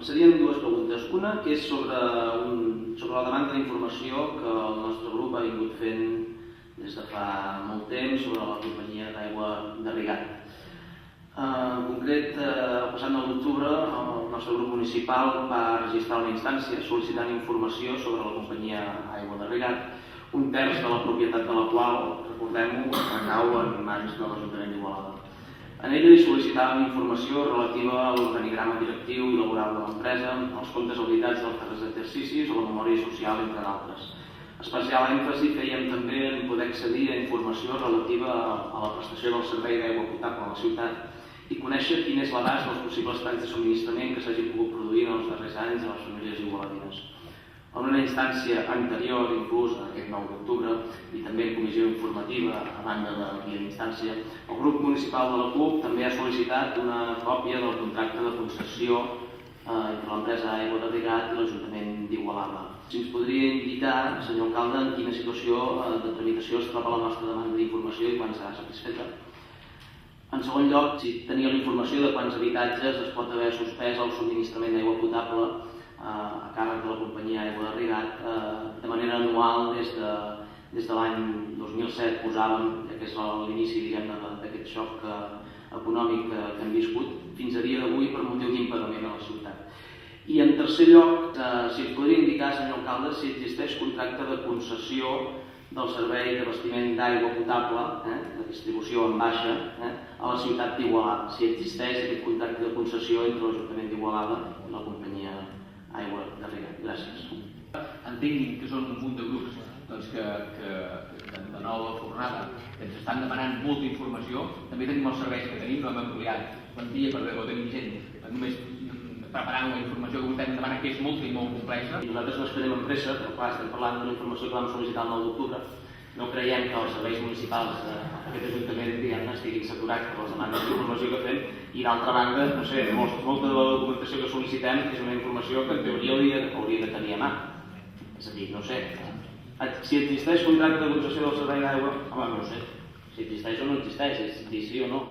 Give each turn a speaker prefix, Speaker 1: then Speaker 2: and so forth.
Speaker 1: Serien dues preguntes. Una és sobre la demanda d'informació que el nostre grup ha vingut fent des de fa molt temps sobre la companyia d'aigua de Rigat. En concret, el passat 9 d'octubre, el nostre grup municipal va registrar una instància sol·licitant informació sobre la companyia Aigua de Rigat, un terç de la propietat de la qual, recordem-ho, recau en mans de l'Ajuntament d'Igualada. En ella hi sol·licitàvem informació relativa a l'organigrama directiu i laboral de l'empresa, als comptes auditats dels darrers exercicis o la memòria social, entre d'altres. Especial èmfasi fèiem també en poder accedir a informació relativa a la prestació del servei d'aigua potable a la ciutat i conèixer quin és l'abast dels possibles talls de subministrament que s'hagin pogut produir en els darrers anys a les famílies igualadines. En una instància anterior, inclús aquest 9 d'octubre, i també en comissió informativa a banda de la via d'instància, el grup municipal de la CUP també ha sol·licitat una còpia del contracte de concessió entre l'empresa Aigua de Rigat i l'Ajuntament d'Igualada. Si ens podria indicar, senyor alcalde, en quina situació de tramitació es troba la nostra demanda d'informació i quan serà satisfeta. En segon lloc, si tenia la informació de quants habitatges es pot haver suspès el subministrament d'aigua potable a càrrec de la companyia Aigua de Rigat de manera anual des de l'any 2007 posàvem, ja que és l'inici d'aquest xoc econòmic que hem viscut, fins a dia d'avui per motiu d'impagament a la ciutat. I en tercer lloc, si ens podria indicar, senyor alcalde, si existeix contracte de concessió del servei d'abastiment d'aigua potable, de distribució en baixa, a la ciutat d'Igualada. Si existeix aquest contracte de concessió entre l'Ajuntament d'Igualada i la companyia Aigua de Rigat. Gràcies.
Speaker 2: Entenguin que són un munt de grups que de nova fornada ens estan demanant molta informació. També tenim els serveis que tenim, no hem ampliat plantilla per veure, tenim gent només preparant la informació que vostè ens demana, que és molta i molt complexa.
Speaker 1: I nosaltres no esperem amb pressa, però clar, estem parlant d'una informació que vam sol·licitar el 9 d'octubre. No creiem que els serveis municipals d'aquest Ajuntament estiguin saturats per les demandes d'informació que fem i d'altra banda, no sé, molta de la documentació que sol·licitem és una informació que en teoria hauria de tenir a mà. És a dir, no sé, si existeix contracte de concessió del servei d'aigua, home, no sé, si existeix o no existeix, és dir sí o no.